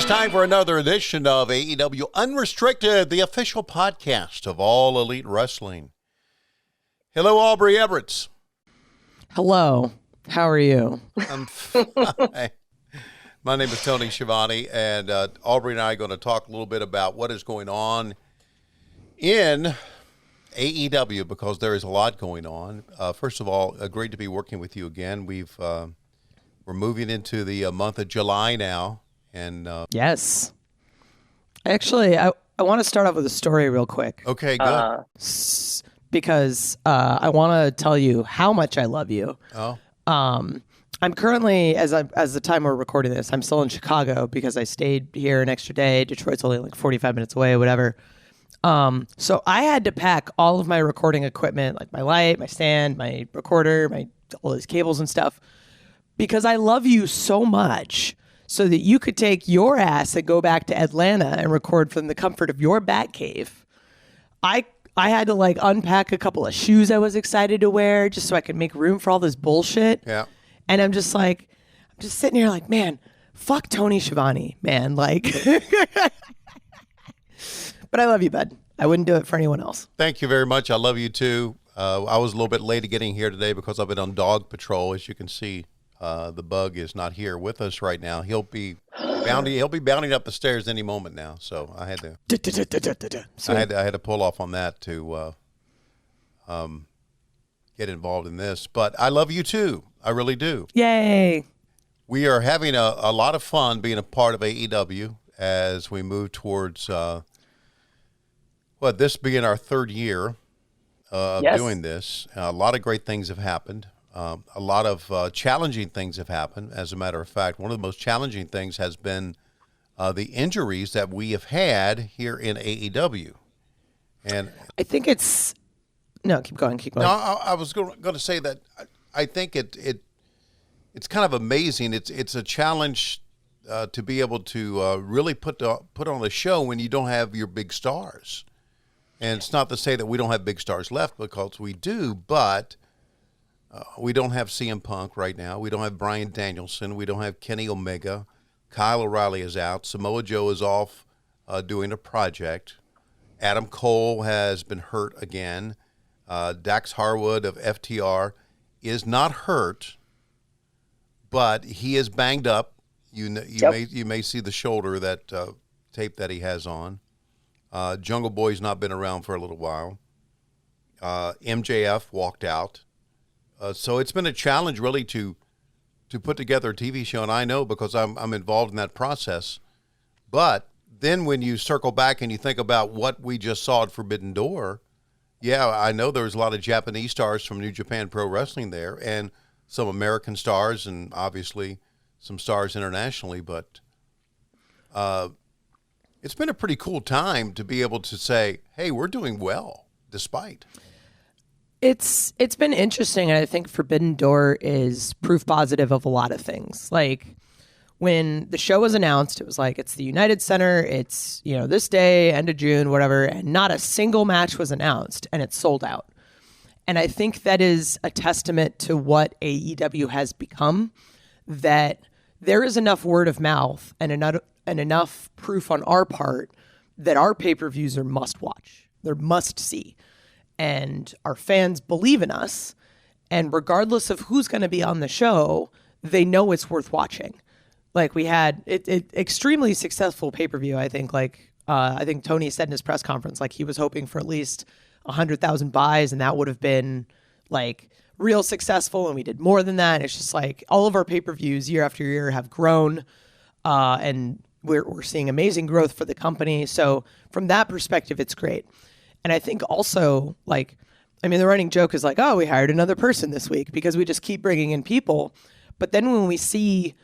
is time for another edition of AEW Unrestricted, the official podcast of All Elite Wrestling. Hello, Aubrey Everett. Hello. How are you? I'm fine. My name is Tony Schiavone, and Aubrey and I are going to talk a little bit about what is going on in AEW, because there is a lot going on. First of all, great to be working with you again. We're moving into the month of July now. And yes. Actually, I want to start off with a story real quick. Okay, good. Because I want to tell you how much I love you. Oh. I'm currently, as the time we're recording this, I'm still in Chicago because I stayed here an extra day. Detroit's only like 45 minutes away, whatever. So I had to pack all of my recording equipment, like my light, my stand, my recorder, all these cables and stuff, because I love you so much, so that you could take your ass and go back to Atlanta and record from the comfort of your bat cave. I had to like unpack a couple of shoes I was excited to wear just so I could make room for all this bullshit. Yeah. And I'm just sitting here like, man, fuck Tony Schiavone, man. Like, but I love you, bud. I wouldn't do it for anyone else. Thank you very much. I love you too. I was a little bit late getting here today because I've been on dog patrol. As you can see, the bug is not here with us right now. He'll be bounding up the stairs any moment now. So I had to I had to pull off on that to get involved in this. But I love you too. I really do. Yay. We are having a lot of fun being a part of AEW as we move towards this being our third year of doing this. A lot of great things have happened. A lot of challenging things have happened. As a matter of fact, one of the most challenging things has been the injuries that we have had here in AEW. And I think it's... No, keep going. No, I was going to say that I think it's kind of amazing. It's a challenge to be able to really put on a show when you don't have your big stars. And it's not to say that we don't have big stars left, because we do, but... we don't have CM Punk right now. We don't have Bryan Danielson. We don't have Kenny Omega. Kyle O'Reilly is out. Samoa Joe is off doing a project. Adam Cole has been hurt again. Dax Harwood of FTR is not hurt, but he is banged up. You may see the shoulder, that tape that he has on. Jungle Boy's not been around for a little while. MJF walked out. So it's been a challenge really to put together a TV show, and I know because I'm involved in that process. But then when you circle back and you think about what we just saw at Forbidden Door, yeah, I know there was a lot of Japanese stars from New Japan Pro Wrestling there, and some American stars, and obviously some stars internationally. But it's been a pretty cool time to be able to say, hey, we're doing well, despite. It's been interesting, and I think Forbidden Door is proof positive of a lot of things. Like, when the show was announced, it was like, it's the United Center, it's, this day, end of June, whatever, and not a single match was announced, and it's sold out. And I think that is a testament to what AEW has become, that there is enough word of mouth and enough proof on our part that our pay-per-views are must-watch. They're must-see. And our fans believe in us, and regardless of who's going to be on the show, they know it's worth watching. Like, we had it extremely successful pay-per-view, I think. Like, I think Tony said in his press conference, like, he was hoping for at least 100,000 buys, and that would have been, like, real successful, and we did more than that. It's just, like, all of our pay-per-views year after year have grown, and we're seeing amazing growth for the company. So from that perspective, it's great. And I think also, the running joke is like, oh, we hired another person this week because we just keep bringing in people. But then when we see,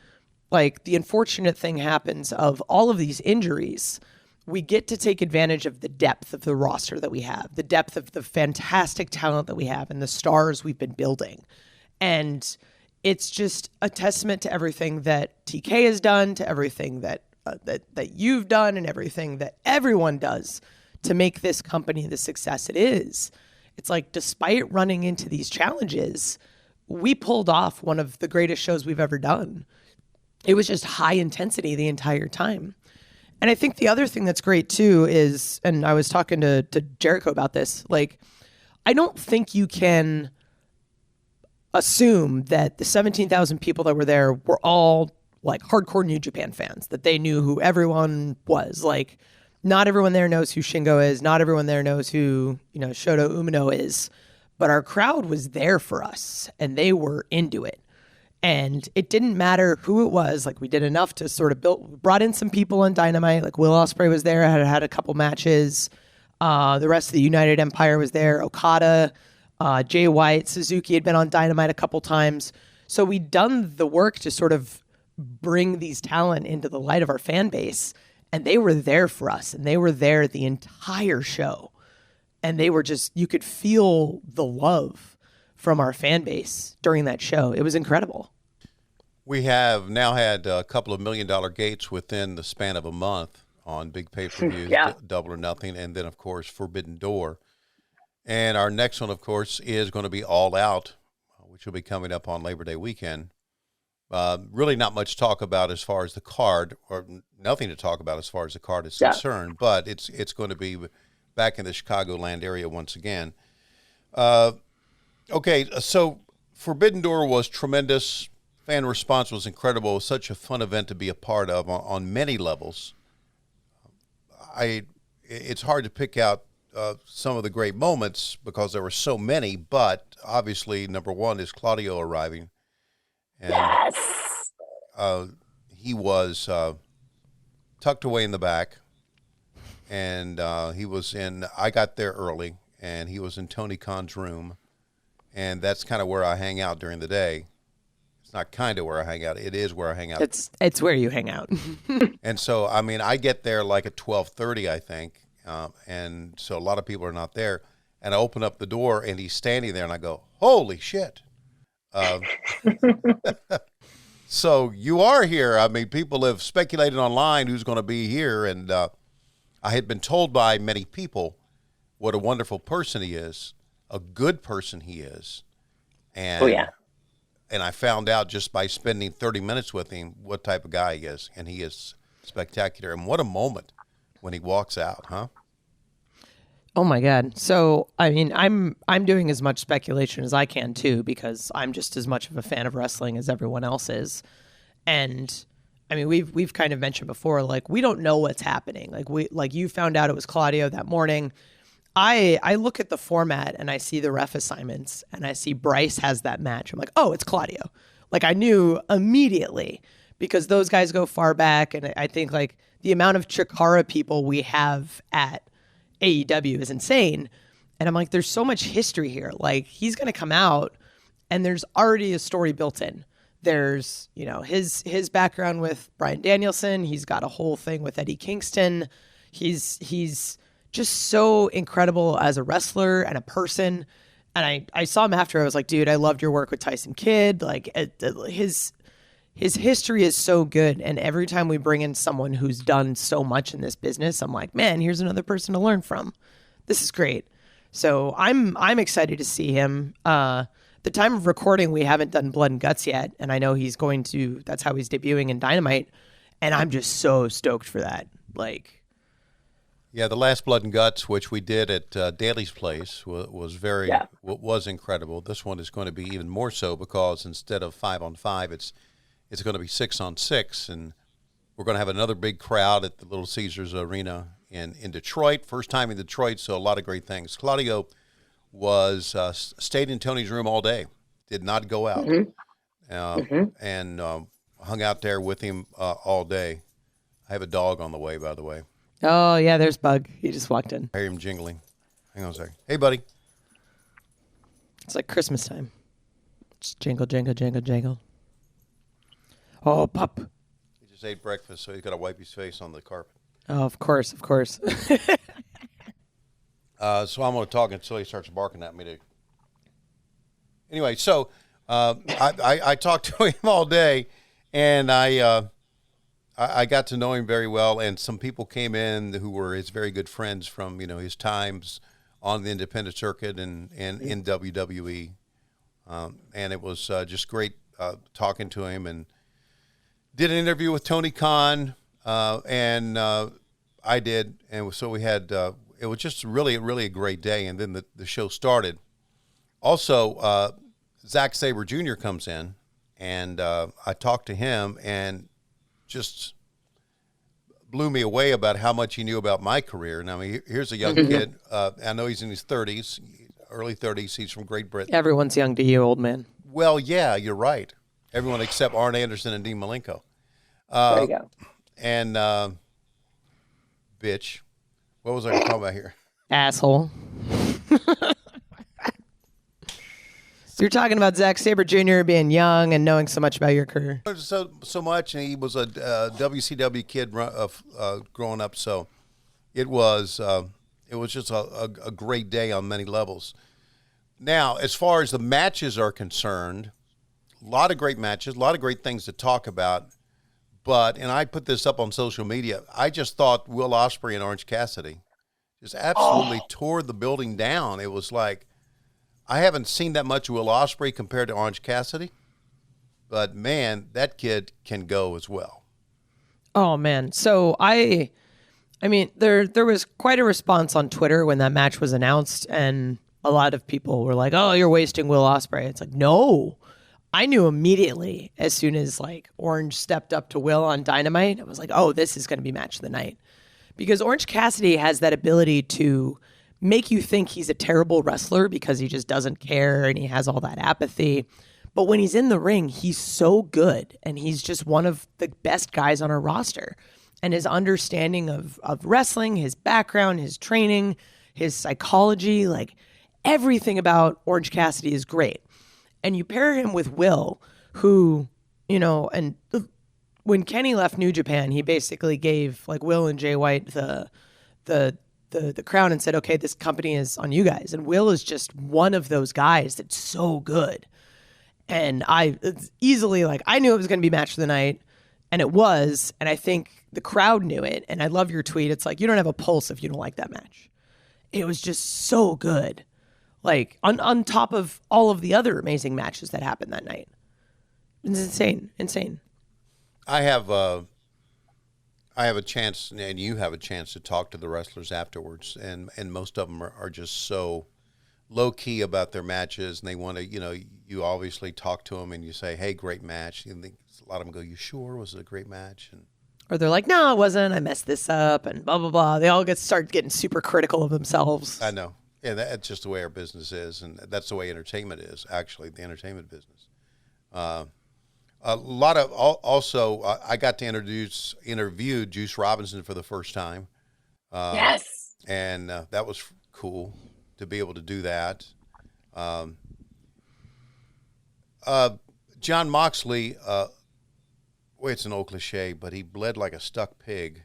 the unfortunate thing happens of all of these injuries, we get to take advantage of the depth of the roster that we have, the depth of the fantastic talent that we have, and the stars we've been building. And it's just a testament to everything that TK has done, to everything that you've done, and everything that everyone does to make this company the success it is. It's like, despite running into these challenges, we pulled off one of the greatest shows we've ever done. it was just high intensity the entire time. And I think the other thing that's great too is, and I was talking to Jericho about this, like, I don't think you can assume that the 17,000 people that were there were all like hardcore New Japan fans, that they knew who everyone was. Like, not everyone there knows who Shingo is. Not everyone there knows who, Shota Umino is. But our crowd was there for us, and they were into it. And it didn't matter who it was. Like, we did enough to sort of brought in some people on Dynamite. Like, Will Ospreay was there, had a couple matches. The rest of the United Empire was there. Okada, Jay White, Suzuki had been on Dynamite a couple times. So we'd done the work to sort of bring these talent into the light of our fan base. And they were there for us. And they were there the entire show. And they were just, you could feel the love from our fan base during that show. It was incredible. We have now had a couple of $1 million gates within the span of a month on big pay-per-views, Double or Nothing, and then, of course, Forbidden Door. And our next one, of course, is going to be All Out, which will be coming up on Labor Day weekend. Really not much to talk about as far as the card, or nothing to talk about as far as the card is concerned, but it's going to be back in the Chicagoland area once again. Okay, so Forbidden Door was tremendous. Fan response was incredible. It was such a fun event to be a part of on many levels. It's hard to pick out some of the great moments because there were so many, but obviously number one is Claudio arriving. And, he was tucked away in the back, and I got there early, and he was in Tony Khan's room. And that's kind of where I hang out during the day. It's not kind of where I hang out. It is where I hang out. It's where you hang out. And so, I mean, I get there like at 12:30, I think. And so a lot of people are not there. And I open up the door, and he's standing there, and I go, holy shit. So you are here. I mean, people have speculated online who's going to be here. And I had been told by many people what a wonderful person he is. A good person he is. And, and I found out just by spending 30 minutes with him what type of guy he is. And he is spectacular. And what a moment when he walks out, huh? Oh my God. So, I mean, I'm doing as much speculation as I can too, because I'm just as much of a fan of wrestling as everyone else is. And I mean, we've kind of mentioned before, like, we don't know what's happening. Like you found out it was Claudio that morning. I look at the format and I see the ref assignments and I see Bryce has that match. I'm like, oh, it's Claudio. Like, I knew immediately because those guys go far back. And I think like the amount of Chikara people we have at AEW is insane. And I'm like, there's so much history here. Like, he's going to come out and there's already a story built in. There's, his background with Bryan Danielson. He's got a whole thing with Eddie Kingston. He's just so incredible as a wrestler and a person. And I saw him after. I was like, dude, I loved your work with Tyson Kidd. Like, his history is so good. And every time we bring in someone who's done so much in this business, I'm like, man, here's another person to learn from. This is great. So I'm excited to see him. The time of recording, we haven't done Blood and Guts yet. And I know that's how he's debuting in Dynamite. And I'm just so stoked for that. Like, yeah, the last Blood and Guts, which we did at Daly's Place, was incredible. This one is going to be even more so because instead of 5-on-5, it's going to be 6-on-6, and we're going to have another big crowd at the Little Caesars Arena in Detroit. First time in Detroit, so a lot of great things. Claudio stayed in Tony's room all day, did not go out, and hung out there with him all day. I have a dog on the way, by the way. Oh, yeah, there's Bug. He just walked in. I hear him jingling. Hang on a second. Hey, buddy. It's like Christmas time. Just jingle, jingle, jingle, jingle. Oh, pup. He just ate breakfast, so he's got to wipe his face on the carpet. Oh, of course, of course. So I'm going to talk until he starts barking at me. Anyway, so I talked to him all day, and I got to know him very well, and some people came in who were his very good friends from, his times on the independent circuit and in WWE. And it was just great talking to him. And did an interview with Tony Khan, and I did, and so we had. It was just really a great day, and then the show started. Also, Zack Saber Jr. comes in, and I talked to him, and just blew me away about how much he knew about my career. And I mean, here's a young kid. I know he's in his 30s, early 30s. He's from Great Britain. Everyone's young to you, old man. Well, yeah, you're right. Everyone except Arn Anderson and Dean Malenko. There you go. And bitch. What was I talking about here? Asshole. So you're talking about Zack Saber Jr. being young and knowing so much about your career. So much, and he was a WCW kid growing up. So it was just a great day on many levels. Now, as far as the matches are concerned, a lot of great matches, a lot of great things to talk about. But, and I put this up on social media, I just thought Will Ospreay and Orange Cassidy just absolutely tore the building down. It was like, I haven't seen that much Will Ospreay compared to Orange Cassidy, but man, that kid can go as well. Oh man. So I mean, there was quite a response on Twitter when that match was announced, and a lot of people were like, "Oh, you're wasting Will Ospreay." It's like, no. I knew immediately as soon as like Orange stepped up to Will on Dynamite, I was like, "Oh, this is going to be match of the night." Because Orange Cassidy has that ability to make you think he's a terrible wrestler because he just doesn't care and he has all that apathy. But when he's in the ring, he's so good, and he's just one of the best guys on our roster. And his understanding of wrestling, his background, his training, his psychology, like everything about Orange Cassidy is great. And you pair him with Will, who, you know, and when Kenny left New Japan, he basically gave like Will and Jay White the crown and said, "Okay, this company is on you guys." And Will is just one of those guys that's so good. And it's easily like, I knew it was going to be match of the night, and it was. And I think the crowd knew it. And I love your tweet. It's like, you don't have a pulse if you don't like that match. It was just so good. Like on top of all of the other amazing matches that happened that night. It's insane. I have a chance, and you have a chance to talk to the wrestlers afterwards, and most of them are just so low key about their matches, and they want to, you obviously talk to them and you say, "Hey, great match." And a lot of them go, "You sure? Was it a great match?" Or they're like, "No, it wasn't. I messed this up," and blah blah blah. They all start getting super critical of themselves. I know. Yeah, that's just the way our business is, and that's the way entertainment is. Actually, the entertainment business. A lot of also, I got to interview Juice Robinson for the first time. Yes, and that was cool to be able to do that. John Moxley, it's an old cliche, but he bled like a stuck pig.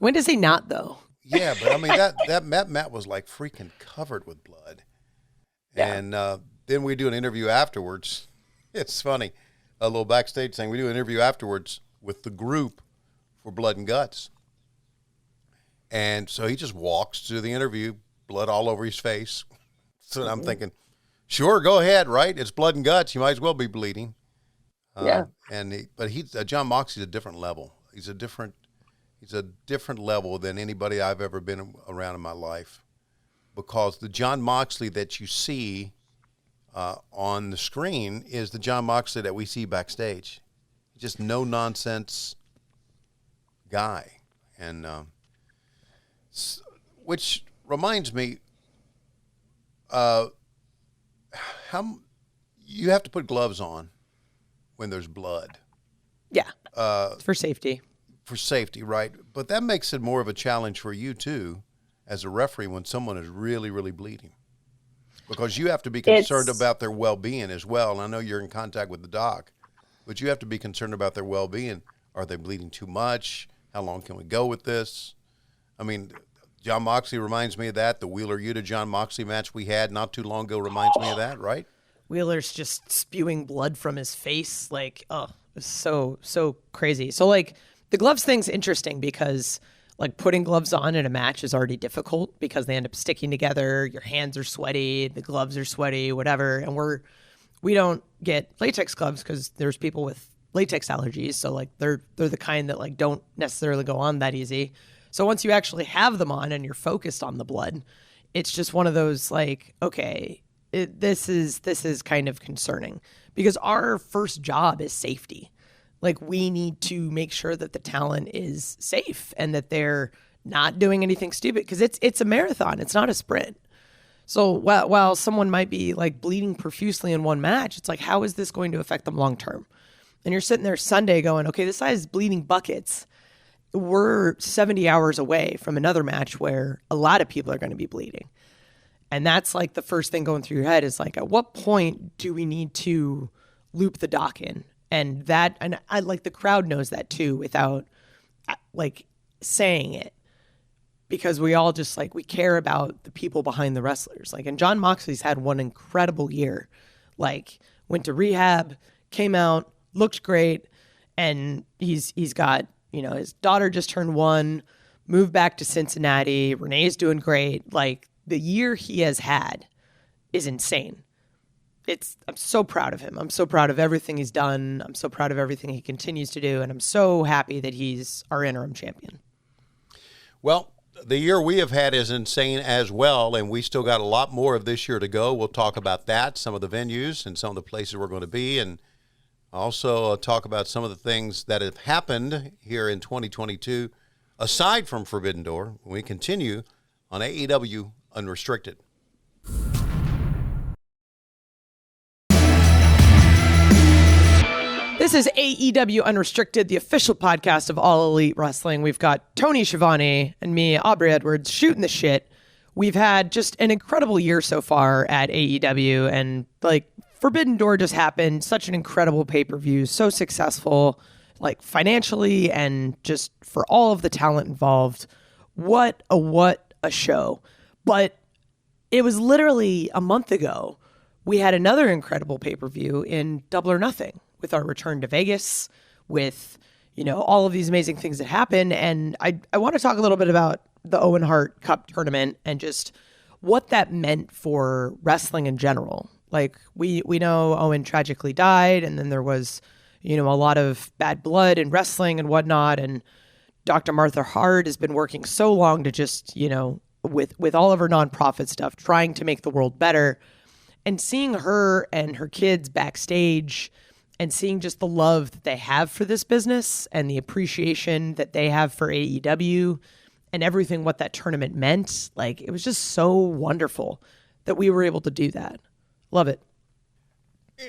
When does he not, though? Yeah, but I mean, that mat was like freaking covered with blood. Yeah. And then we do an interview afterwards. It's funny, a little backstage thing. We do an interview afterwards with the group for Blood and Guts. And so he just walks to the interview, blood all over his face. So I'm thinking, sure, go ahead, right? It's Blood and Guts. You might as well be bleeding. Yeah. But John Moxley's a different level. He's a different level than anybody I've ever been around in my life, because the John Moxley that you see on the screen is the John Moxley that we see backstage. Just no nonsense guy, and which reminds me, how you have to put gloves on when there's blood. Yeah, for safety. For safety, right? But that makes it more of a challenge for you too, as a referee, when someone is really, really bleeding, because you have to be concerned about their well-being as well. And I know you're in contact with the doc, but you have to be concerned about their well-being. Are they bleeding too much? How long can we go with this? I mean, John Moxley reminds me of that. The Wheeler Yuta John Moxley match we had not too long ago reminds me of that, right? Wheeler's just spewing blood from his face. Like, oh, it's so crazy. So, like, the gloves thing's interesting because, like, putting gloves on in a match is already difficult because they end up sticking together. Your hands are sweaty, the gloves are sweaty, whatever. And we don't get latex gloves because there's people with latex allergies, so like they're the kind that like don't necessarily go on that easy. So once you actually have them on and you're focused on the blood, it's just one of those like, okay, this is kind of concerning, because our first job is safety. Like, we need to make sure that the talent is safe and that they're not doing anything stupid, because it's a marathon. It's not a sprint. So while someone might be like bleeding profusely in one match, it's like, how is this going to affect them long term? And you're sitting there Sunday going, okay, this guy's bleeding buckets. We're 70 hours away from another match where a lot of people are going to be bleeding. And that's like the first thing going through your head is like, at what point do we need to loop the dock in? And I like, the crowd knows that too without like saying it, because we all just like, we care about the people behind the wrestlers. Like, and Jon Moxley's had one incredible year, like went to rehab, came out, looked great. And he's got, his daughter just turned 1, moved back to Cincinnati. Renee's doing great. Like, the year he has had is insane. I'm so proud of him. I'm so proud of everything he's done. I'm so proud of everything he continues to do. And I'm so happy that he's our interim champion. Well, the year we have had is insane as well, and we still got a lot more of this year to go. We'll talk about that, some of the venues and some of the places we're going to be, and also talk about some of the things that have happened here in 2022, aside from Forbidden Door, when we continue on AEW Unrestricted. This is AEW Unrestricted, the official podcast of All Elite Wrestling. We've got Tony Schiavone and me, Aubrey Edwards, shooting the shit. We've had just an incredible year so far at AEW, and like, Forbidden Door just happened. Such an incredible pay-per-view, so successful, like financially and just for all of the talent involved. What a show. But it was literally a month ago we had another incredible pay-per-view in Double or Nothing, with our return to Vegas, with, all of these amazing things that happen. And I want to talk a little bit about the Owen Hart Cup Tournament and just what that meant for wrestling in general. Like, we know Owen tragically died, and then there was, a lot of bad blood in wrestling and whatnot. And Dr. Martha Hart has been working so long to just, with all of her nonprofit stuff, trying to make the world better. And seeing her and her kids backstage and seeing just the love that they have for this business and the appreciation that they have for AEW and everything what that tournament meant, like, it was just so wonderful that we were able to do that. Love it.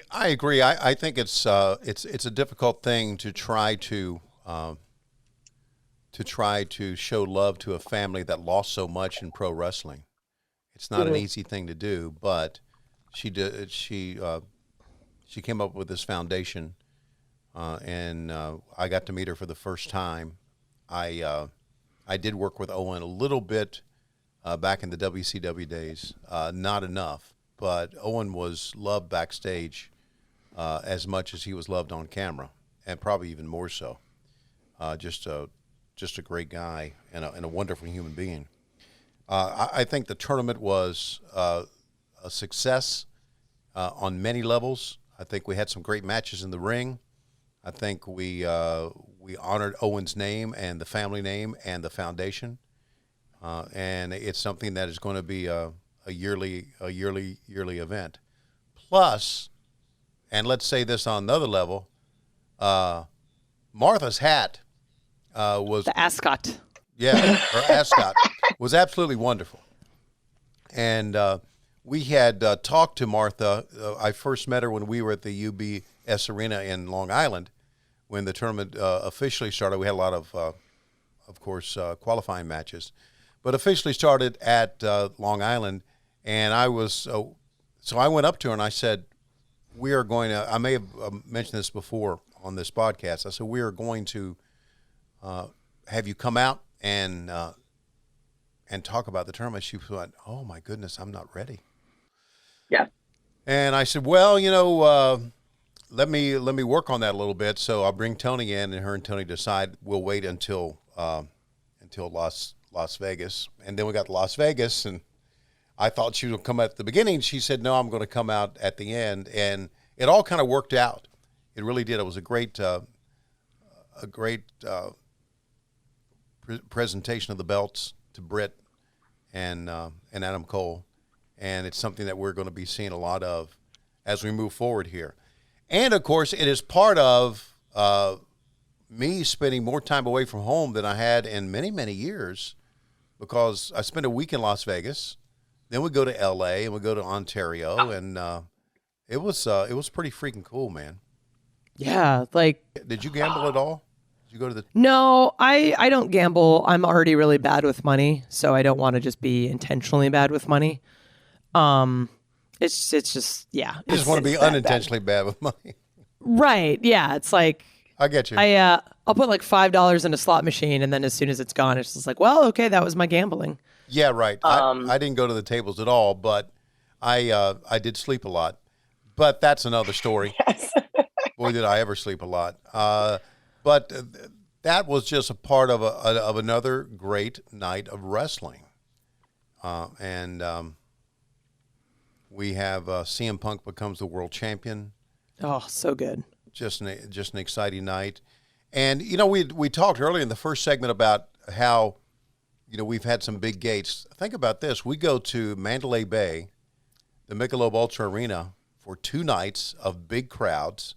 I agree. I think it's a difficult thing to try to show love to a family that lost so much in pro wrestling. It's not an easy thing to do, but she did. She came up with this foundation, and I got to meet her for the first time. I did work with Owen a little bit back in the WCW days, not enough, but Owen was loved backstage as much as he was loved on camera, and probably even more so. Just a great guy and a wonderful human being. I think the tournament was a success on many levels. I think we had some great matches in the ring. I think we honored Owen's name and the family name and the foundation, and it's something that is going to be a yearly event. Plus, and let's say this on another level, Martha's hat was the ascot. Yeah, her ascot was absolutely wonderful, and we had talked to Martha. I first met her when we were at the UBS Arena in Long Island when the tournament officially started. We had a lot of course, qualifying matches, but officially started at Long Island. And I was so I went up to her and I said, "We are going to." I may have mentioned this before on this podcast. I said, "We are going to have you come out and talk about the tournament." She went, "Oh my goodness, I'm not ready." Yeah. And I said, "Well, let me work on that a little bit. So I'll bring Tony in, and her and Tony decide. We'll wait until Las Vegas, and then we got to Las Vegas, and I thought she would come at the beginning. She said, "No, I'm going to come out at the end," and it all kind of worked out. It really did. It was a great presentation of the belts to Britt and Adam Cole, and it's something that we're going to be seeing a lot of as we move forward here. And of course, it is part of me spending more time away from home than I had in many, many years, because I spent a week in Las Vegas, then we go to L.A. and we go to Ontario, and it was pretty freaking cool, man. Yeah, like. Did you gamble at all? Did you go to the? No, I don't gamble. I'm already really bad with money, so I don't want to just be intentionally bad with money. It's just yeah. You just want to be unintentionally bad with money. Right. Yeah. It's like. I get you. I'll put like $5 in a slot machine, and then as soon as it's gone, it's just like, well, okay, that was my gambling. Yeah, right. I didn't go to the tables at all, but I did sleep a lot. But that's another story. Yes. Boy, did I ever sleep a lot. But that was just a part of another great night of wrestling. And we have CM Punk becomes the world champion. Oh, so good. Just an exciting night. And, we talked earlier in the first segment about how, we've had some big gates. Think about this. We go to Mandalay Bay, the Michelob Ultra Arena, for 2 nights of big crowds.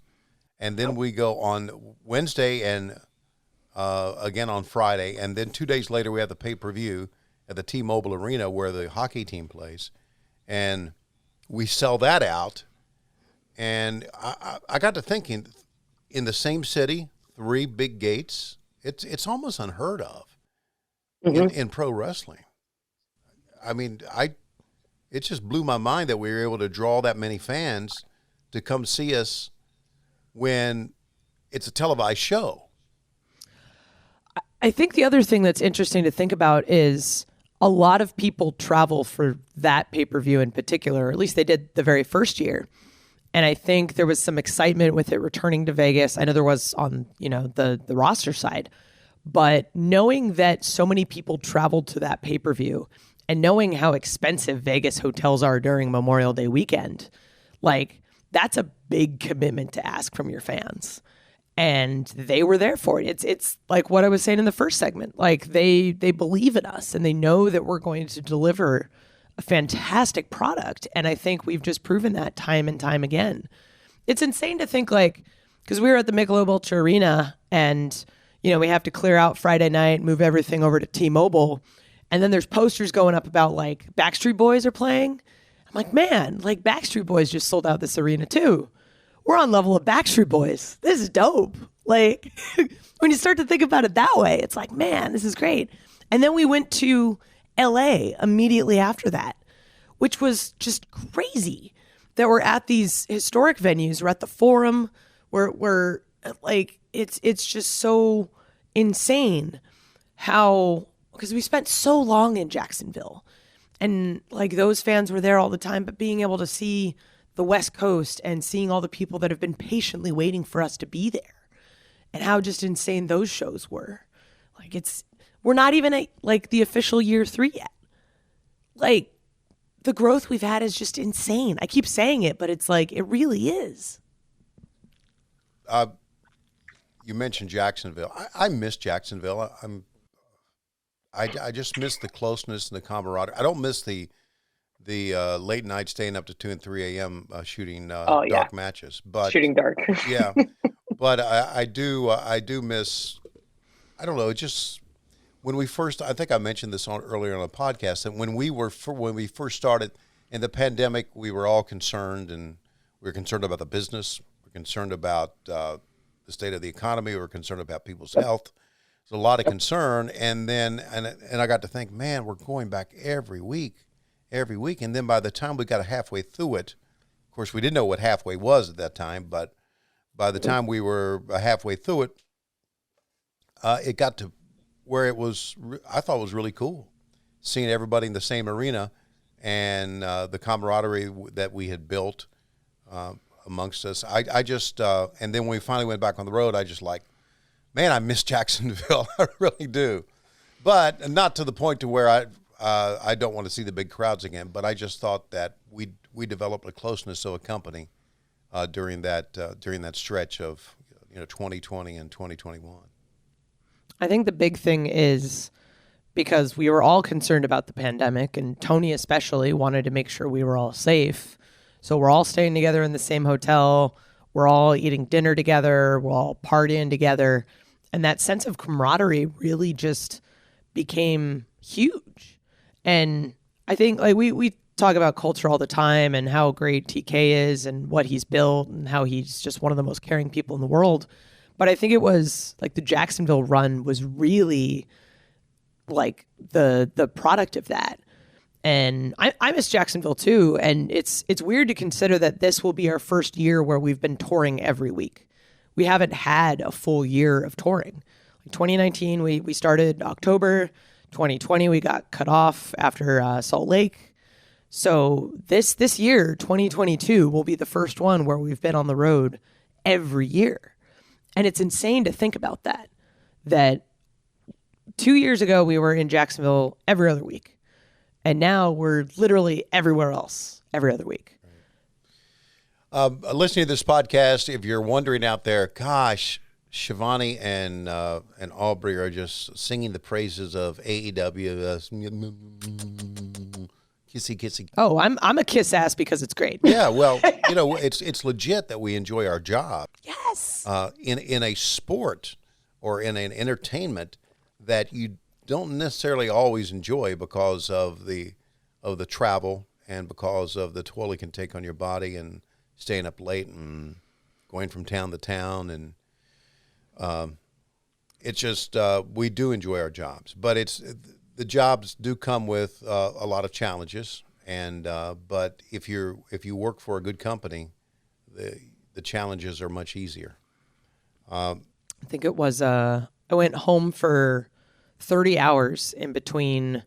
And then we go on Wednesday and again on Friday. And then 2 days later, we have the pay-per-view at the T-Mobile Arena where the hockey team plays. And we sell that out. And I got to thinking, in the same city, 3 big gates, it's almost unheard of in pro wrestling. I mean, it just blew my mind that we were able to draw that many fans to come see us when it's a televised show. I think the other thing that's interesting to think about is a lot of people travel for that pay-per-view in particular, or at least they did the very first year. And I think there was some excitement with it returning to Vegas. I know there was on, the roster side. But knowing that so many people traveled to that pay-per-view and knowing how expensive Vegas hotels are during Memorial Day weekend, like, that's a big commitment to ask from your fans. And they were there for it. It's like what I was saying in the first segment. Like, they believe in us and they know that we're going to deliver a fantastic product. And I think we've just proven that time and time again. It's insane to think, like, because we were at the Michelob Ultra Arena and, we have to clear out Friday night, move everything over to T-Mobile. And then there's posters going up about, like, Backstreet Boys are playing. I'm like, man, like, Backstreet Boys just sold out this arena too. We're on level of Backstreet Boys. This is dope. Like, when you start to think about it that way, it's like, man, this is great. And then we went to LA immediately after that, which was just crazy that we're at these historic venues. We're at the Forum. We're like, it's just so insane how, because we spent so long in Jacksonville and like those fans were there all the time, but being able to see the West Coast and seeing all the people that have been patiently waiting for us to be there and how just insane those shows were. Like, we're not even at like the official year 3 yet. Like, the growth we've had is just insane. I keep saying it, but it's like, it really is. You mentioned Jacksonville. I miss Jacksonville. I just miss the closeness and the camaraderie. I don't miss the late night staying up to 2 and 3 a.m. Shooting dark matches. But shooting dark. Yeah, but I do miss. I don't know. It just when we first. I think I mentioned this earlier on the podcast that when we first started in the pandemic, we were all concerned, and we were concerned about the business. We were concerned about the state of the economy. We were concerned about people's health. There's a lot of concern, and then I got to think, man, we're going back every week, and then by the time we got halfway through it, of course, we didn't know what halfway was at that time, but by the time we were halfway through it, it got to where it was. I thought it was really cool, seeing everybody in the same arena, and the camaraderie that we had built amongst us. I just and then when we finally went back on the road, I just like, man, I miss Jacksonville. I really do, but not to the point to where I don't want to see the big crowds again. But I just thought that we developed a closeness of a company during that stretch of 2020 and 2021. I think the big thing is because we were all concerned about the pandemic, and Tony especially wanted to make sure we were all safe. So we're all staying together in the same hotel. We're all eating dinner together. We're all partying together. And that sense of camaraderie really just became huge. And I think like we talk about culture all the time and how great TK is and what he's built and how he's just one of the most caring people in the world. But I think it was like the Jacksonville run was really like the product of that. And I miss Jacksonville too. And it's weird to consider that this will be our first year where we've been touring every week. We haven't had a full year of touring. Like 2019, we started October. 2020, we got cut off after Salt Lake. So this year, 2022, will be the first one where we've been on the road every year. And it's insane to think about that 2 years ago, we were in Jacksonville every other week. And now we're literally everywhere else every other week. Listening to this podcast, if you're wondering out there, gosh, Schiavone and Aubrey are just singing the praises of AEW. Kissy, kissy. Oh, I'm a kiss ass because it's great. Yeah, well, it's legit that we enjoy our job. Yes. In a sport or in an entertainment that you don't necessarily always enjoy because of the travel and because of the toll it can take on your body and staying up late and going from town to town, and it's just we do enjoy our jobs, but the jobs do come with a lot of challenges, and but if you work for a good company, the challenges are much easier. I think it was I went home for 30 hours in between.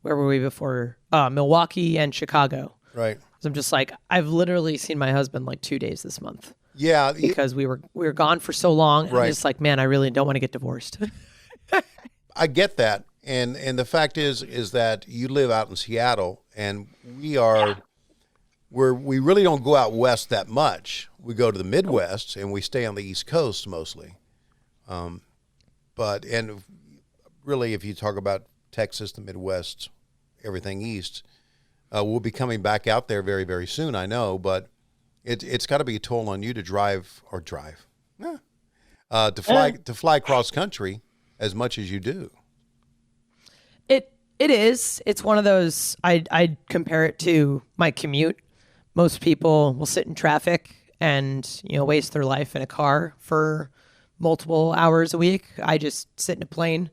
Where were we before? Milwaukee and Chicago. Right. So I'm just like, I've literally seen my husband like 2 days this month. Yeah. Because we were gone for so long. Right. I'm just like, man, I really don't want to get divorced. I get that. And the fact is that you live out in Seattle, and we really don't go out west that much. We go to the Midwest, and we stay on the East Coast mostly. But really, if you talk about Texas, the Midwest, everything east, we'll be coming back out there very, very soon, I know, but it's got to be a toll on you to fly cross country as much as you do. It is. It's one of those, I'd compare it to my commute. Most people will sit in traffic and, waste their life in a car for multiple hours a week. I just sit in a plane.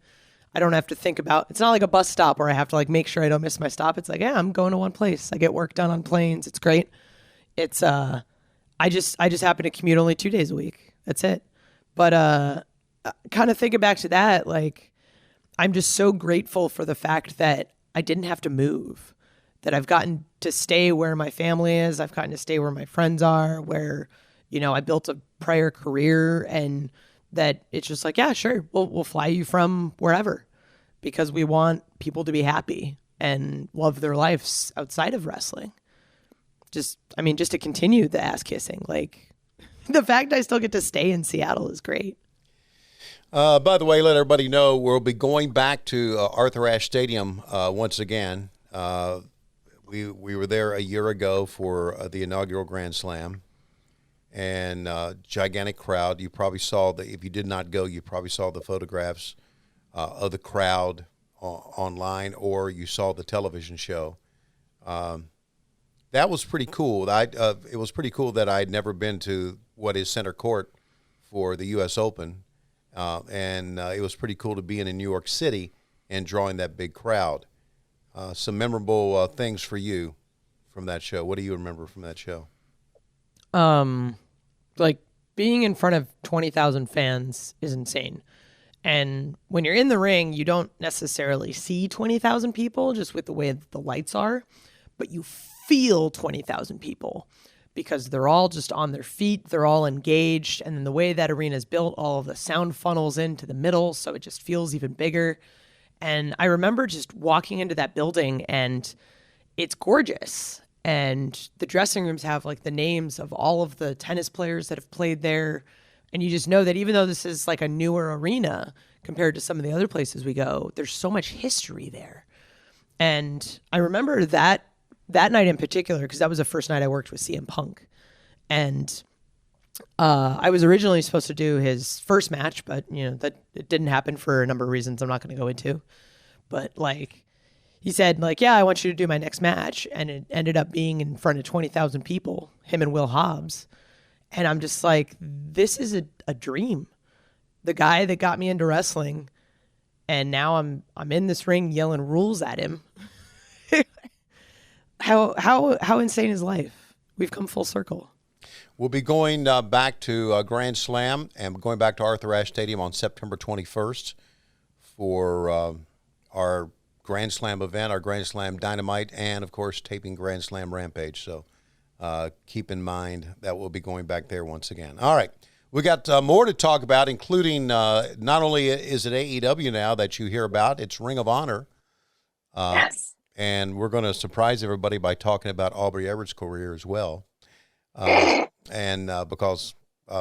I don't have to think about, it's not like a bus stop where I have to like make sure I don't miss my stop. It's like, yeah, I'm going to one place. I get work done on planes. It's great. It's, I just happen to commute only 2 days a week. That's it. But, kind of thinking back to that, like, I'm just so grateful for the fact that I didn't have to move, that I've gotten to stay where my family is. I've gotten to stay where my friends are, where, I built a prior career, and that it's just like, yeah, sure, we'll fly you from wherever because we want people to be happy and love their lives outside of wrestling. Just to continue the ass kissing, like the fact I still get to stay in Seattle is great. By the way, let everybody know we'll be going back to Arthur Ashe Stadium once again. We were there a year ago for the inaugural Grand Slam, and gigantic crowd. You probably saw if you did not go, you probably saw the photographs of the crowd online, or you saw the television show. That was pretty cool. It was pretty cool that I'd never been to what is center court for the U.S. Open. And it was pretty cool to be in New York City and drawing that big crowd. Some memorable things for you from that show. What do you remember from that show? Like being in front of 20,000 fans is insane. And when you're in the ring, you don't necessarily see 20,000 people just with the way that the lights are, but you feel 20,000 people because they're all just on their feet. They're all engaged. And then the way that arena is built, all of the sound funnels into the middle. So it just feels even bigger. And I remember just walking into that building, and it's gorgeous. and the dressing rooms have like the names of all of the tennis players that have played there. And you just know that even though this is like a newer arena compared to some of the other places we go, there's so much history there. And I remember that night in particular, because that was the first night I worked with CM Punk. And I was originally supposed to do his first match, but that it didn't happen for a number of reasons I'm not going to go into. But like he said, like, yeah, I want you to do my next match, and it ended up being in front of 20,000 people, him and Will Hobbs. And I'm just like, this is a dream. The guy that got me into wrestling, and now I'm in this ring yelling rules at him. How insane is life? We've come full circle. We'll be going back to Grand Slam and going back to Arthur Ashe Stadium on September 21st for our Grand Slam event, our Grand Slam Dynamite, and, of course, taping Grand Slam Rampage. So keep in mind that we'll be going back there once again. All right. We got more to talk about, including not only is it AEW now that you hear about, it's Ring of Honor. Yes. And we're going to surprise everybody by talking about Aubrey Everett's career as well. And because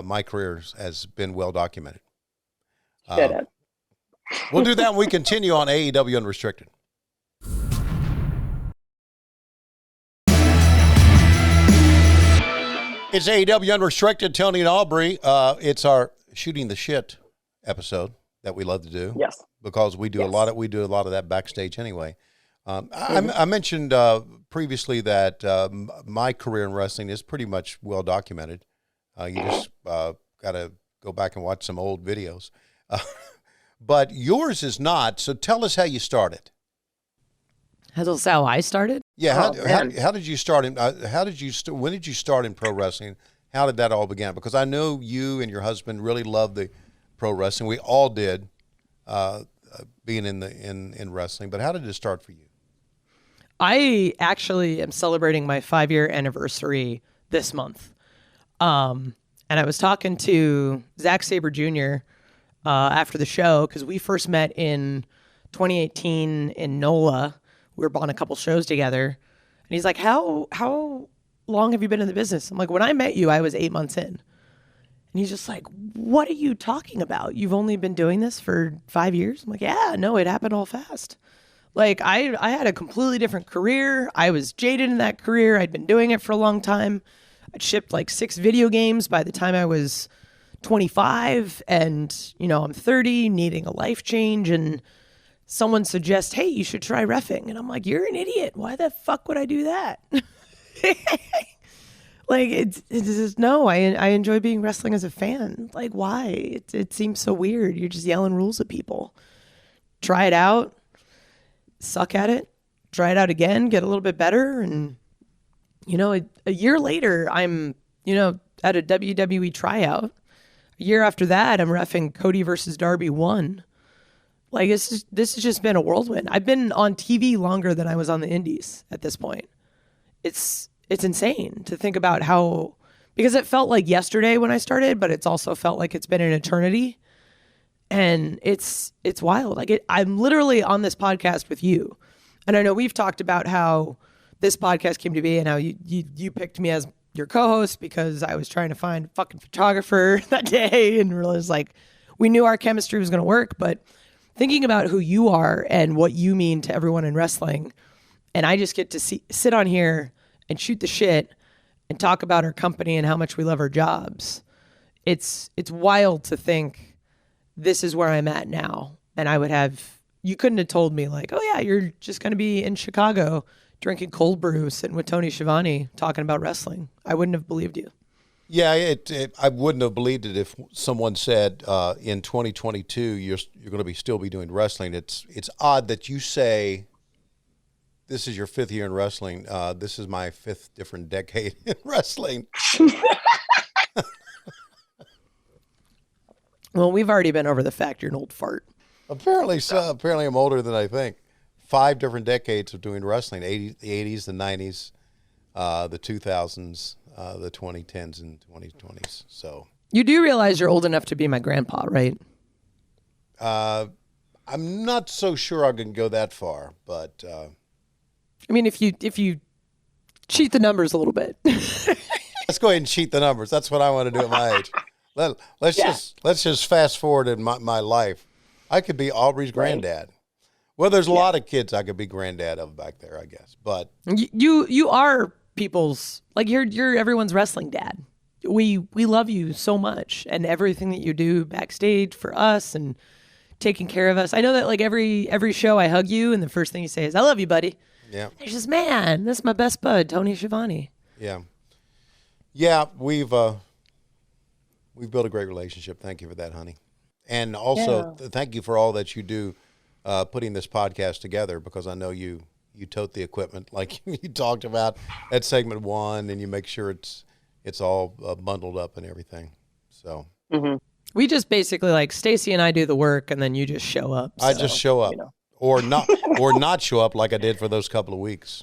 my career has been well documented. We'll do that when we continue on AEW Unrestricted. It's AEW Unrestricted, Tony and Aubrey. It's our shooting the shit episode that we love to do. Yes. Because we do a lot of that backstage anyway. I mentioned previously that my career in wrestling is pretty much well documented. You just got to go back and watch some old videos. But yours is not. So tell us how you started. That's how I started? Yeah. How did you start? When did you start in pro wrestling? How did that all begin? Because I know you and your husband really loved the pro wrestling. We all did, being in wrestling. But how did it start for you? I actually am celebrating my 5-year anniversary this month. And I was talking to Zack Saber Jr. After the show, because we first met in 2018 in NOLA. We were on a couple shows together. And he's like, how long have you been in the business? I'm like, when I met you, I was 8 months in. And he's just like, what are you talking about? You've only been doing this for 5 years? I'm like, yeah, no, it happened all fast. Like, I had a completely different career. I was jaded in that career. I'd been doing it for a long time. I'd shipped like 6 video games by the time I was 25. And, I'm 30, needing a life change. And someone suggests, hey, you should try reffing. And I'm like, you're an idiot. Why the fuck would I do that? Like, it's just, no, I enjoy being wrestling as a fan. Like, why? It seems so weird. You're just yelling rules at people. Try it out. Suck at it. Try it out again. Get a little bit better. And, a year later, I'm, at a WWE tryout. A year after that, I'm reffing Cody versus Darby 1. Like, this has just been a whirlwind. I've been on TV longer than I was on the indies at this point. It's insane to think about how, because it felt like yesterday when I started, but it's also felt like it's been an eternity. And it's wild. Like, I'm literally on this podcast with you. And I know we've talked about how this podcast came to be and how you picked me as your co-host because I was trying to find a fucking photographer that day and realized, like, we knew our chemistry was going to work, but thinking about who you are and what you mean to everyone in wrestling, and I just get to sit on here and shoot the shit and talk about our company and how much we love our jobs. It's wild to think this is where I'm at now. And you couldn't have told me like, oh yeah, you're just going to be in Chicago drinking cold brew, sitting with Tony Schiavone talking about wrestling. I wouldn't have believed you. Yeah, I wouldn't have believed it if someone said in 2022 you're going to still be doing wrestling. It's odd that you say this is your 5th year in wrestling. This is my 5th different decade in wrestling. Well, we've already been over the fact you're an old fart. Apparently so. Apparently I'm older than I think. 5 different decades of doing wrestling: the 80s, the 90s, the 2000s. The 2010s and 2020s. So you do realize you're old enough to be my grandpa, right? I'm not so sure I can go that far, but I mean, if you cheat the numbers a little bit. Let's go ahead and cheat the numbers. That's what I want to do at my age. Let's just fast forward in my life. I could be Aubrey's granddad. Well, there's a lot of kids I could be granddad of back there, I guess. But you are people's, like, you're everyone's wrestling dad. We love you so much, and everything that you do backstage for us and taking care of us. I know that, like, every show I hug you and the first thing you say is, "I love you, buddy." Yeah. It's just, man, this is my best bud, Tony Schiavone. Yeah. Yeah, we've built a great relationship. Thank you for that, honey. And also, thank you for all that you do putting this podcast together, because I know you tote the equipment like you talked about at segment 1, and you make sure it's all bundled up and everything. So we just basically, like, Stacy and I do the work, and then you just show up. I just show up, or not show up like I did for those couple of weeks.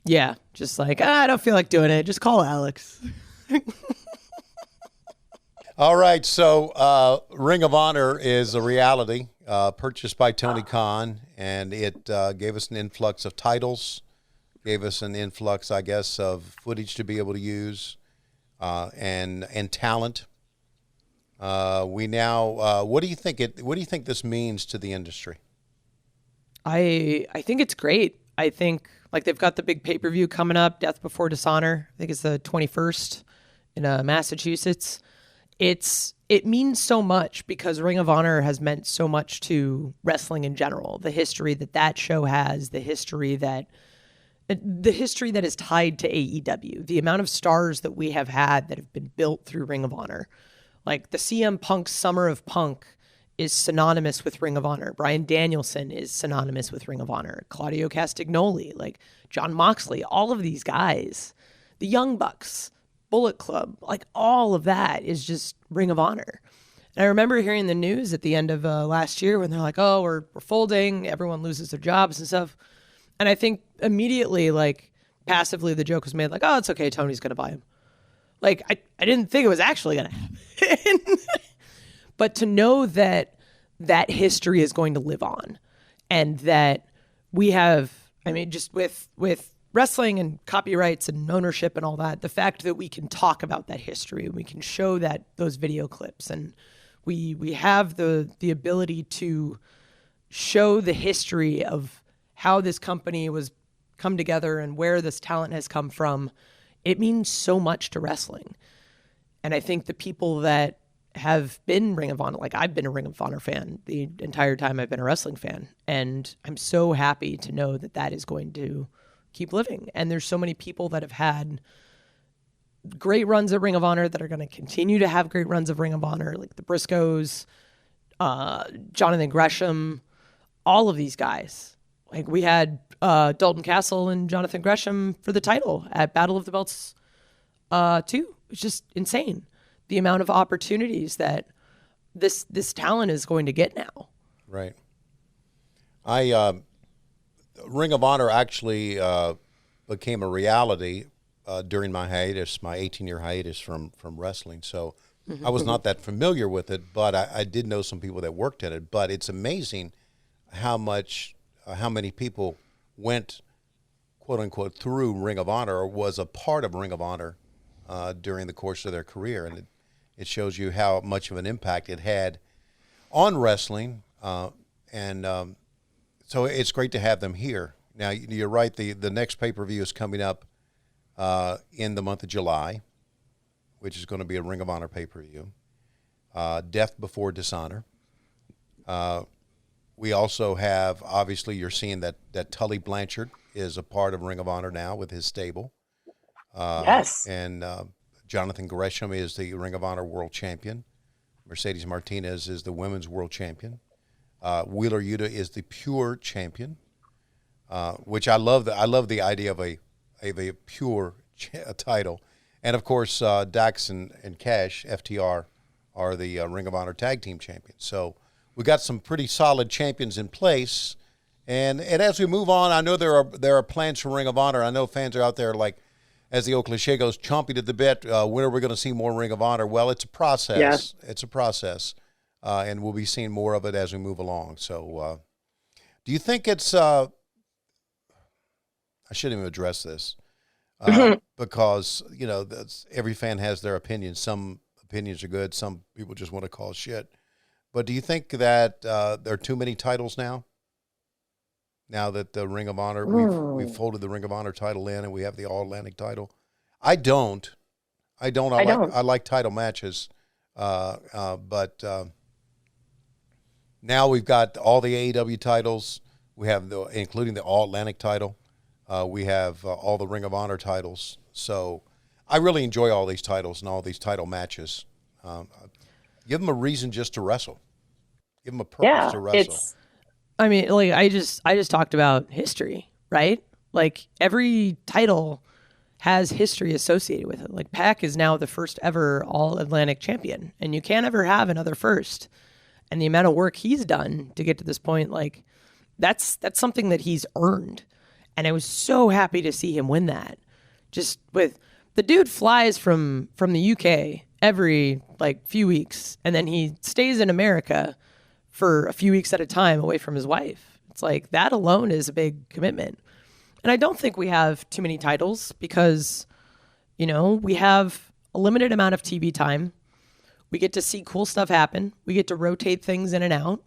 Yeah, just like, I don't feel like doing it. Just call Alex. All right, so Ring of Honor is a reality purchased by Tony Khan, and it gave us an influx of titles, gave us an influx, I guess, of footage to be able to use, and talent. We now, what do you think this means to the industry? I think it's great. I think, like, they've got the big pay-per-view coming up, Death Before Dishonor. I think it's the 21st in Massachusetts. It means so much because Ring of Honor has meant so much to wrestling in general. The history that show has, the history that is tied to AEW, the amount of stars that we have had that have been built through Ring of Honor. Like, the CM Punk Summer of Punk is synonymous with Ring of Honor. Bryan Danielson is synonymous with Ring of Honor. Claudio Castagnoli, like Jon Moxley, all of these guys, the Young Bucks, Bullet Club, like, all of that is just Ring of Honor. And I remember hearing the news at the end of last year when they're like, "Oh, we're folding, everyone loses their jobs and stuff." And I think immediately, like, passively, the joke was made, like, "Oh, it's okay, Tony's going to buy him." Like, I didn't think it was actually going to happen. But to know that that history is going to live on, and that we have, I mean, just with wrestling and copyrights and ownership and all that, the fact that we can talk about that history and we can show those video clips, and we have the ability to show the history of how this company was come together and where this talent has come from, it means so much to wrestling. And I think the people that have been Ring of Honor, like, I've been a Ring of Honor fan the entire time I've been a wrestling fan, and I'm so happy to know that is going to keep living. And there's so many people that have had great runs at Ring of Honor that are going to continue to have great runs of Ring of Honor, like the Briscoes, Jonathan Gresham, all of these guys. Like, we had Dalton Castle and Jonathan Gresham for the title at Battle of the Belts 2. It's just insane, the amount of opportunities that this talent is going to get now. Right. Ring of Honor actually became a reality during my hiatus, my 18-year hiatus from wrestling. So I was not that familiar with it, but I did know some people that worked at it. But it's amazing how many people went, quote unquote, through Ring of Honor or was a part of Ring of Honor during the course of their career, and it shows you how much of an impact it had on wrestling. So it's great to have them here. Now, you're right. The next pay-per-view is coming up in the month of July, which is going to be a Ring of Honor pay-per-view. Death Before Dishonor. We also have, obviously, you're seeing that Tully Blanchard is a part of Ring of Honor now with his stable. Yes. And Jonathan Gresham is the Ring of Honor World Champion. Mercedes Martinez is the Women's World Champion. Wheeler Yuta is the Pure Champion, which I love. I love the idea of a pure title. And, of course, Dax and Cash, FTR, are the Ring of Honor Tag Team Champions. So we got some pretty solid champions in place. And as we move on, I know there are plans for Ring of Honor. I know fans are out there, like, as the old cliche goes, chomping at the bit. When are we going to see more Ring of Honor? Well, it's a process. Yeah. It's a process. And we'll be seeing more of it as we move along. So do you think it's I shouldn't even address this. because every fan has their opinions. Some opinions are good. Some people just want to call shit. But do you think that there are too many titles now? Now that the Ring of Honor, we've folded the Ring of Honor title in, and we have the All Atlantic title. I don't. I like title matches, but now we've got all the AEW titles. We have including the All Atlantic title. We have all the Ring of Honor titles. So I really enjoy all these titles and all these title matches. Give them a reason just to wrestle. Give them a purpose to wrestle. I mean, like I just talked about history, right? Like every title has history associated with it. Like Pac is now the first ever All Atlantic Champion, and you can't ever have another first. And the amount of work he's done to get to this point, like that's something that he's earned. And I was so happy to see him win that. Just with the dude flies from the UK every like few weeks, and then he stays in America for a few weeks at a time away from his wife. It's like that alone is a big commitment. And I don't think we have too many titles because, we have a limited amount of TV time. We get to see cool stuff happen. We get to rotate things in and out.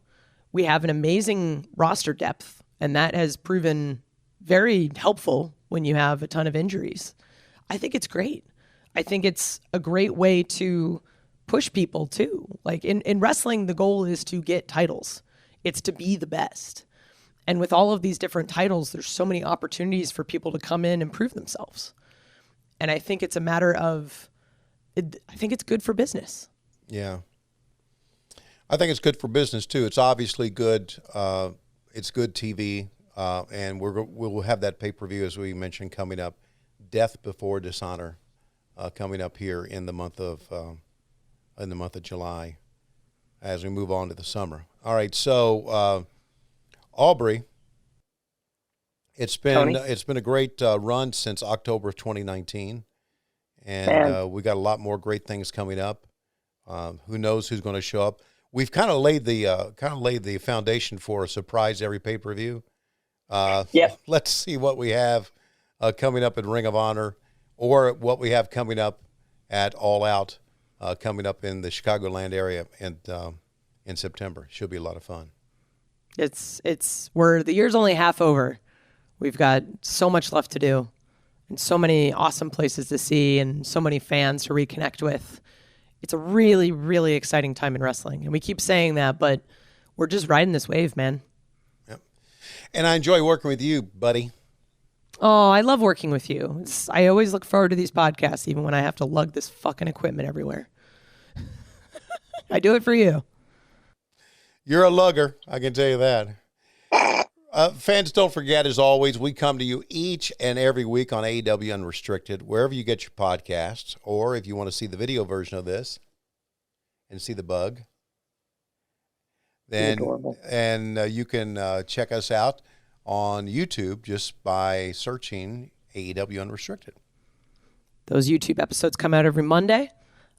We have an amazing roster depth, and that has proven very helpful when you have a ton of injuries. I think it's great. I think it's a great way to push people too. Like in wrestling, the goal is to get titles. It's to be the best. And with all of these different titles, there's so many opportunities for people to come in and prove themselves. And I think it's a matter of, I think it's good for business. Yeah. I think it's good for business too. It's obviously good. It's good TV. And we'll have that pay-per-view, as we mentioned, coming up. Death Before Dishonor coming up here in the month of July as we move on to the summer. All right, so Aubrey, it's been a great run since October of 2019, and we got a lot more great things coming up. Who knows who's going to show up? We've kind of laid the foundation for a surprise every pay-per-view. Let's see what we have coming up in Ring of Honor, or what we have coming up at All Out. Coming up in the Chicagoland area in September. Should be a lot of fun. The year's only half over. We've got so much left to do and so many awesome places to see and so many fans to reconnect with. It's a really, really exciting time in wrestling. And we keep saying that, but we're just riding this wave, man. Yep. And I enjoy working with you, buddy. Oh, I love working with you. I always look forward to these podcasts, even when I have to lug this fucking equipment everywhere. I do it for you. You're a lugger, I can tell you that. Fans, don't forget, as always, we come to you each and every week on AEW Unrestricted, wherever you get your podcasts, or if you want to see the video version of this and see the bug, then you can check us out on YouTube just by searching AEW Unrestricted. Those YouTube episodes come out every Monday.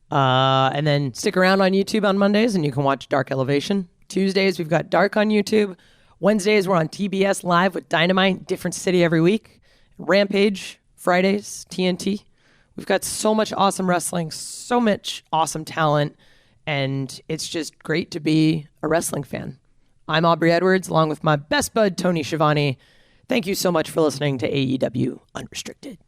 And then stick around on YouTube on Mondays and you can watch Dark Elevation. Tuesdays, we've got Dark on YouTube. Wednesdays, we're on TBS Live with Dynamite, different city every week. Rampage, Fridays, TNT. We've got so much awesome wrestling, so much awesome talent, and it's just great to be a wrestling fan. I'm Aubrey Edwards, along with my best bud, Tony Schiavone. Thank you so much for listening to AEW Unrestricted.